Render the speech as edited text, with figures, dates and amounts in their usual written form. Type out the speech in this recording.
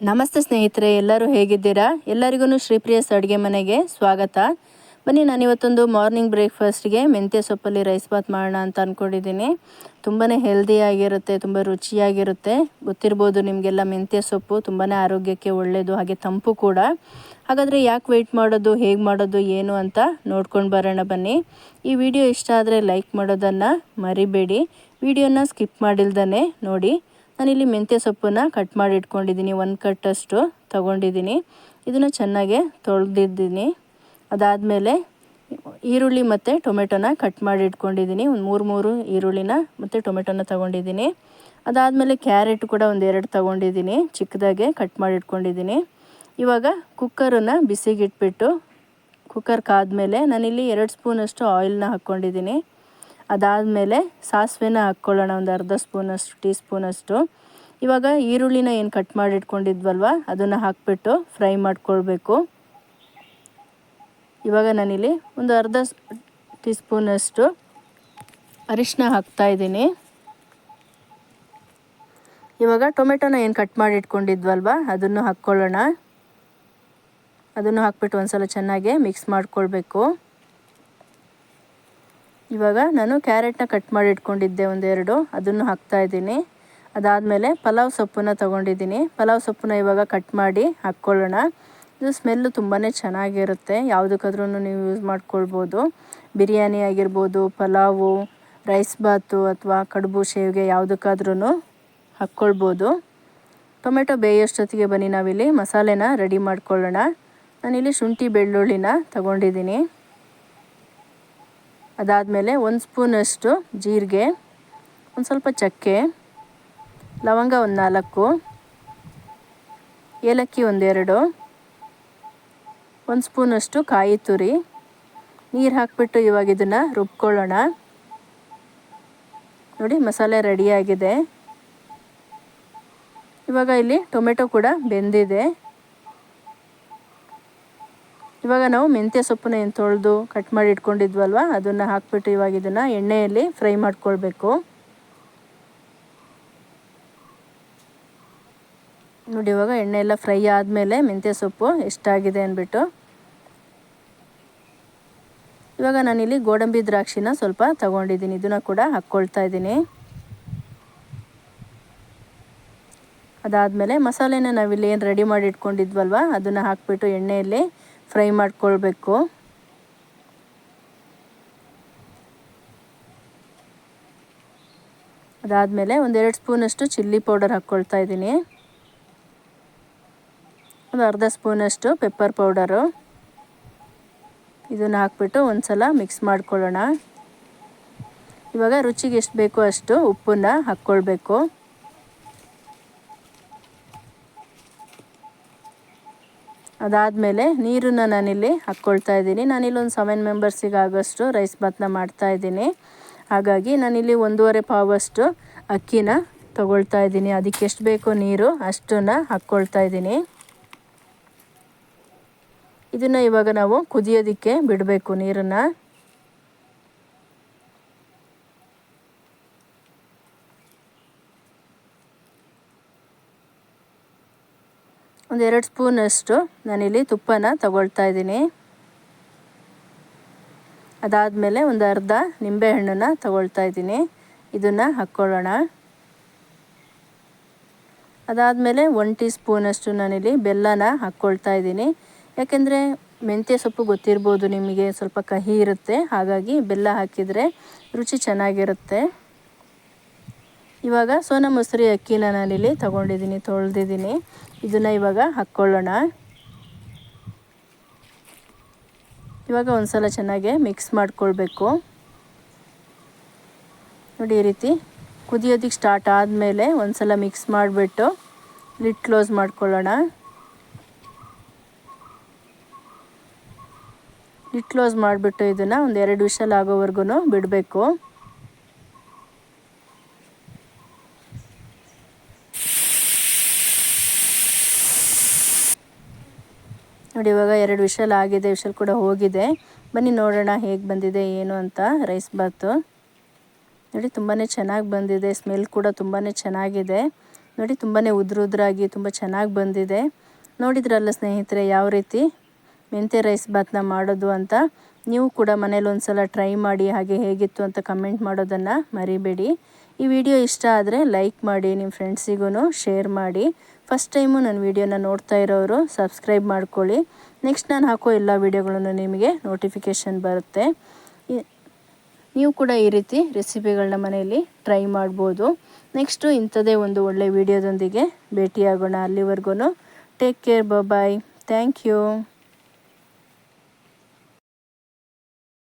ನಮಸ್ತೆ ಸ್ನೇಹಿತರೆ, ಎಲ್ಲರೂ ಹೇಗಿದ್ದೀರಾ? ಎಲ್ಲರಿಗೂ ಶ್ರೀಪ್ರಿಯಸ್ ಅಡುಗೆ ಮನೆಗೆ ಸ್ವಾಗತ. ಬನ್ನಿ, ನಾನಿವತ್ತೊಂದು ಮಾರ್ನಿಂಗ್ ಬ್ರೇಕ್ಫಾಸ್ಟ್ಗೆ ಮೆಂತ್ಯ ಸೊಪ್ಪಲ್ಲಿ ರೈಸ್ ಬಾತ್ ಮಾಡೋಣ ಅಂತ ಅಂದ್ಕೊಂಡಿದ್ದೀನಿ. ತುಂಬಾ ಹೆಲ್ದಿಯಾಗಿರುತ್ತೆ, ತುಂಬ ರುಚಿಯಾಗಿರುತ್ತೆ. ಗೊತ್ತಿರ್ಬೋದು ನಿಮಗೆಲ್ಲ, ಮೆಂತ್ಯ ಸೊಪ್ಪು ತುಂಬಾ ಆರೋಗ್ಯಕ್ಕೆ ಒಳ್ಳೆಯದು, ಹಾಗೆ ತಂಪು ಕೂಡ. ಹಾಗಾದರೆ ಯಾಕೆ ವೆಯ್ಟ್ ಮಾಡೋದು, ಹೇಗೆ ಮಾಡೋದು, ಏನು ಅಂತ ನೋಡ್ಕೊಂಡು ಬರೋಣ ಬನ್ನಿ. ಈ ವಿಡಿಯೋ ಇಷ್ಟ ಆದರೆ ಲೈಕ್ ಮಾಡೋದನ್ನು ಮರಿಬೇಡಿ. ವಿಡಿಯೋನ ಸ್ಕಿಪ್ ಮಾಡಿಲ್ದೇ ನೋಡಿ. ನಾನಿಲ್ಲಿ ಮೆಂತ್ಯ ಸೊಪ್ಪನ್ನು ಕಟ್ ಮಾಡಿ ಇಟ್ಕೊಂಡಿದ್ದೀನಿ. 1 ಕಟ್ಟಷ್ಟು ತೊಗೊಂಡಿದ್ದೀನಿ. ಇದನ್ನು ಚೆನ್ನಾಗಿ ತೊಳೆದಿದ್ದೀನಿ. ಅದಾದಮೇಲೆ ಈರುಳ್ಳಿ ಮತ್ತು ಟೊಮೆಟೊನ ಕಟ್ ಮಾಡಿ ಇಟ್ಕೊಂಡಿದ್ದೀನಿ. ಒಂದು 3 ಈರುಳ್ಳಿನ ಮತ್ತು ಟೊಮೆಟೊನ ತೊಗೊಂಡಿದ್ದೀನಿ. ಅದಾದಮೇಲೆ ಕ್ಯಾರೆಟ್ ಕೂಡ 1-2 ತೊಗೊಂಡಿದ್ದೀನಿ, ಚಿಕ್ಕದಾಗೆ ಕಟ್ ಮಾಡಿ ಇಟ್ಕೊಂಡಿದ್ದೀನಿ. ಇವಾಗ ಕುಕ್ಕರನ್ನು ಬಿಸಿಗಿಟ್ಬಿಟ್ಟು ಕುಕ್ಕರ್ ಕಾದ್ಮೇಲೆ ನಾನಿಲ್ಲಿ 2 ಸ್ಪೂನಷ್ಟು ಆಯಿಲ್ನ ಹಾಕ್ಕೊಂಡಿದ್ದೀನಿ. ಅದಾದಮೇಲೆ ಸಾಸಿವೆನ ಹಾಕ್ಕೊಳ್ಳೋಣ, ಒಂದು ಅರ್ಧ ಸ್ಪೂನಷ್ಟು, ಟೀ ಸ್ಪೂನಷ್ಟು. ಇವಾಗ ಈರುಳ್ಳಿನ ಏನು ಕಟ್ ಮಾಡಿ ಇಟ್ಕೊಂಡಿದ್ವಲ್ವ ಅದನ್ನು ಹಾಕ್ಬಿಟ್ಟು ಫ್ರೈ ಮಾಡ್ಕೊಳ್ಬೇಕು. ಇವಾಗ ನಾನಿಲ್ಲಿ ಒಂದು ಅರ್ಧ ಟೀ ಸ್ಪೂನಷ್ಟು ಅರಿಶಿನ ಹಾಕ್ತಾಯಿದ್ದೀನಿ. ಇವಾಗ ಟೊಮೆಟೊನ ಏನು ಕಟ್ ಮಾಡಿ ಇಟ್ಕೊಂಡಿದ್ವಲ್ವ ಅದನ್ನು ಹಾಕ್ಕೊಳ್ಳೋಣ. ಅದನ್ನು ಹಾಕ್ಬಿಟ್ಟು ಒಂದ್ಸಲ ಚೆನ್ನಾಗಿ ಮಿಕ್ಸ್ ಮಾಡ್ಕೊಳ್ಬೇಕು. ಇವಾಗ ನಾನು ಕ್ಯಾರೆಟ್ನ ಕಟ್ ಮಾಡಿ ಇಟ್ಕೊಂಡಿದ್ದೆ 1-2, ಅದನ್ನು ಹಾಕ್ತಾಯಿದ್ದೀನಿ. ಅದಾದಮೇಲೆ ಪಲಾವ್ ಸೊಪ್ಪನ್ನ ತೊಗೊಂಡಿದ್ದೀನಿ. ಪಲಾವ್ ಸೊಪ್ಪನ್ನ ಇವಾಗ ಕಟ್ ಮಾಡಿ ಹಾಕ್ಕೊಳ್ಳೋಣ. ಇದು ಸ್ಮೆಲ್ಲು ತುಂಬಾ ಚೆನ್ನಾಗಿರುತ್ತೆ, ಯಾವುದಕ್ಕಾದ್ರೂ ನೀವು ಯೂಸ್ ಮಾಡ್ಕೊಳ್ಬೋದು. ಬಿರಿಯಾನಿ ಆಗಿರ್ಬೋದು, ಪಲಾವು, ರೈಸ್ ಬಾತು ಅಥವಾ ಕಡುಬು, ಶೇವಿಗೆ ಯಾವುದಕ್ಕಾದ್ರೂ ಹಾಕ್ಕೊಳ್ಬೋದು. ಟೊಮೆಟೊ ಬೇಯೋಷ್ಟೊತ್ತಿಗೆ ಬನ್ನಿ ನಾವಿಲ್ಲಿ ಮಸಾಲೆನ ರೆಡಿ ಮಾಡ್ಕೊಳ್ಳೋಣ. ನಾನಿಲ್ಲಿ ಶುಂಠಿ ಬೆಳ್ಳುಳ್ಳಿನ ತೊಗೊಂಡಿದ್ದೀನಿ. ಅದಾದಮೇಲೆ 1 ಸ್ಪೂನಷ್ಟು ಜೀರಿಗೆ, ಒಂದು ಸ್ವಲ್ಪ ಚಕ್ಕೆ, ಲವಂಗ 4, ಏಲಕ್ಕಿ 1-2, 1 ಸ್ಪೂನಷ್ಟು ಕಾಯಿ ತುರಿ. ನೀರು ಹಾಕಿಬಿಟ್ಟು ಇವಾಗ ಇದನ್ನು ರುಬ್ಕೊಳ್ಳೋಣ. ನೋಡಿ, ಮಸಾಲೆ ರೆಡಿಯಾಗಿದೆ. ಇವಾಗ ಇಲ್ಲಿ ಟೊಮೆಟೊ ಕೂಡ ಬೆಂದಿದೆ. ಇವಾಗ ನಾವು ಮೆಂತ್ಯ ಸೊಪ್ಪನ್ನ ಏನು ತೊಳೆದು ಕಟ್ ಮಾಡಿ ಇಟ್ಕೊಂಡಿದ್ವಲ್ವ ಅದನ್ನು ಹಾಕ್ಬಿಟ್ಟು ಇವಾಗ ಇದನ್ನು ಎಣ್ಣೆಯಲ್ಲಿ ಫ್ರೈ ಮಾಡ್ಕೊಳ್ಬೇಕು. ನೋಡಿ, ಇವಾಗ ಎಣ್ಣೆ ಎಲ್ಲ ಫ್ರೈ ಆದಮೇಲೆ ಮೆಂತ್ಯ ಸೊಪ್ಪು ಎಷ್ಟಾಗಿದೆ ಅಂದ್ಬಿಟ್ಟು ಇವಾಗ ನಾನಿಲ್ಲಿ ಗೋಡಂಬಿ ದ್ರಾಕ್ಷಿನ ಸ್ವಲ್ಪ ತೊಗೊಂಡಿದ್ದೀನಿ. ಇದನ್ನು ಕೂಡ ಹಾಕ್ಕೊಳ್ತಾ ಇದ್ದೀನಿ. ಅದಾದಮೇಲೆ ಮಸಾಲೆನ ನಾವಿಲ್ಲಿ ಏನು ರೆಡಿ ಮಾಡಿ ಇಟ್ಕೊಂಡಿದ್ವಲ್ವ ಅದನ್ನು ಹಾಕ್ಬಿಟ್ಟು ಎಣ್ಣೆಯಲ್ಲಿ ಫ್ರೈ ಮಾಡ್ಕೊಳ್ಬೇಕು. ಅದಾದಮೇಲೆ 1-2 ಸ್ಪೂನಷ್ಟು ಚಿಲ್ಲಿ ಪೌಡರ್ ಹಾಕ್ಕೊಳ್ತಾ ಇದ್ದೀನಿ. ಒಂದು ಅರ್ಧ ಸ್ಪೂನಷ್ಟು ಪೆಪ್ಪರ್ ಪೌಡರು. ಇದನ್ನು ಹಾಕ್ಬಿಟ್ಟು ಒಂದು ಸಲ ಮಿಕ್ಸ್ ಮಾಡ್ಕೊಳ್ಳೋಣ. ಇವಾಗ ರುಚಿಗೆ ಎಷ್ಟು ಬೇಕೋ ಅಷ್ಟು ಉಪ್ಪನ್ನು ಹಾಕ್ಕೊಳ್ಬೇಕು. ಅದಾದಮೇಲೆ ನೀರನ್ನು ನಾನಿಲ್ಲಿ ಹಾಕ್ಕೊಳ್ತಾ ಇದ್ದೀನಿ. ನಾನಿಲ್ಲಿ ಒಂದು 7 ಮೆಂಬರ್ಸಿಗೆ ಆಗೋಷ್ಟು ರೈಸ್ ಬಾತ್ನ ಮಾಡ್ತಾಯಿದ್ದೀನಿ. ಹಾಗಾಗಿ ನಾನಿಲ್ಲಿ 1.5 ಪಾವಷ್ಟು ಅಕ್ಕಿನ ತೊಗೊಳ್ತಾ ಇದ್ದೀನಿ. ಅದಕ್ಕೆ ಎಷ್ಟು ಬೇಕೋ ನೀರು ಅಷ್ಟನ್ನು ಹಾಕ್ಕೊಳ್ತಾ ಇದ್ದೀನಿ. ಇದನ್ನು ಇವಾಗ ನಾವು ಕುದಿಯೋದಕ್ಕೆ ಬಿಡಬೇಕು ನೀರನ್ನು. ಒಂದು 2 ಸ್ಪೂನಷ್ಟು ನಾನಿಲ್ಲಿ ತುಪ್ಪನ ತಗೊಳ್ತಾ ಇದ್ದೀನಿ. ಅದಾದಮೇಲೆ ಒಂದು ಅರ್ಧ ನಿಂಬೆಹಣ್ಣನ್ನು ತಗೊಳ್ತಾ ಇದ್ದೀನಿ. ಇದನ್ನು ಹಾಕ್ಕೊಳ್ಳೋಣ. ಅದಾದಮೇಲೆ 1 ಟೀ ಸ್ಪೂನಷ್ಟು ನಾನಿಲ್ಲಿ ಬೆಲ್ಲನ ಹಾಕ್ಕೊಳ್ತಾ ಇದ್ದೀನಿ. ಯಾಕೆಂದರೆ ಮೆಂತ್ಯ ಸೊಪ್ಪು ಗೊತ್ತಿರ್ಬೋದು ನಿಮಗೆ, ಸ್ವಲ್ಪ ಕಹಿ ಇರುತ್ತೆ. ಹಾಗಾಗಿ ಬೆಲ್ಲ ಹಾಕಿದರೆ ರುಚಿ ಚೆನ್ನಾಗಿರುತ್ತೆ. ಇವಾಗ ಸೋನಾ ಮಸೂರಿ ಅಕ್ಕಿನ ನಾನಿಲ್ಲಿ ತೊಗೊಂಡಿದ್ದೀನಿ, ತೊಳೆದಿದ್ದೀನಿ. ಇದನ್ನು ಇವಾಗ ಹಾಕ್ಕೊಳ್ಳೋಣ. ಇವಾಗ ಒಂದು ಸಲ ಚೆನ್ನಾಗಿ ಮಿಕ್ಸ್ ಮಾಡ್ಕೊಳ್ಬೇಕು. ನೋಡಿ, ಈ ರೀತಿ ಕುದಿಯೋದಕ್ಕೆ ಸ್ಟಾರ್ಟ್ ಆದಮೇಲೆ ಒಂದು ಸಲ ಮಿಕ್ಸ್ ಮಾಡಿಬಿಟ್ಟು ಲಿಡ್ ಕ್ಲೋಸ್ ಮಾಡ್ಕೊಳ್ಳೋಣ. ಲಿಡ್ ಕ್ಲೋಸ್ ಮಾಡಿಬಿಟ್ಟು ಇದನ್ನು ಒಂದು 2 ವಿಷಲ್ ಆಗೋವರೆಗೂ ಬಿಡಬೇಕು. ನೋಡಿ, ಇವಾಗ 2 ವಿಷಲ್ ಆಗಿದೆ, ವಿಷಲ್ ಕೂಡ ಹೋಗಿದೆ. ಬನ್ನಿ ನೋಡೋಣ ಹೇಗೆ ಬಂದಿದೆ ಏನು ಅಂತ ರೈಸ್ ಬಾತು. ನೋಡಿ, ತುಂಬಾ ಚೆನ್ನಾಗಿ ಬಂದಿದೆ. ಸ್ಮೆಲ್ ಕೂಡ ತುಂಬಾ ಚೆನ್ನಾಗಿದೆ. ನೋಡಿ ತುಂಬಾ ಉದ್ರಾಗಿ ತುಂಬ ಚೆನ್ನಾಗಿ ಬಂದಿದೆ. ನೋಡಿದ್ರಲ್ಲ ಸ್ನೇಹಿತರೆ ಯಾವ ರೀತಿ ಮೆಂತ್ಯ ರೈಸ್ ಬಾತ್ನ ಮಾಡೋದು ಅಂತ. ನೀವು ಕೂಡ ಮನೇಲಿ ಒಂದ್ಸಲ ಟ್ರೈ ಮಾಡಿ, ಹಾಗೆ ಹೇಗಿತ್ತು ಅಂತ ಕಮೆಂಟ್ ಮಾಡೋದನ್ನು ಮರಿಬೇಡಿ. ಈ ವಿಡಿಯೋ ಇಷ್ಟ ಆದರೆ ಲೈಕ್ ಮಾಡಿ, ನಿಮ್ಮ ಫ್ರೆಂಡ್ಸಿಗೂ ಶೇರ್ ಮಾಡಿ. ಫಸ್ಟ್ ಟೈಮು ನನ್ನ ವಿಡಿಯೋನ ನೋಡ್ತಾ ಇರೋರು ಸಬ್ಸ್ಕ್ರೈಬ್ ಮಾಡ್ಕೊಳ್ಳಿ. ನೆಕ್ಸ್ಟ್ ನಾನು ಹಾಕೋ ಎಲ್ಲ ವಿಡಿಯೋಗಳನ್ನು ನಿಮಗೆ ನೋಟಿಫಿಕೇಷನ್ ಬರುತ್ತೆ. ನೀವು ಕೂಡ ಈ ರೀತಿ ರೆಸಿಪಿಗಳನ್ನ ಮನೆಯಲ್ಲಿ ಟ್ರೈ ಮಾಡ್ಬೋದು. ನೆಕ್ಸ್ಟು ಇಂಥದ್ದೇ ಒಂದು ಒಳ್ಳೆ ವಿಡಿಯೋದೊಂದಿಗೆ ಭೇಟಿಯಾಗೋಣ. ಅಲ್ಲಿವರೆಗೂ take care, bye. Thank you.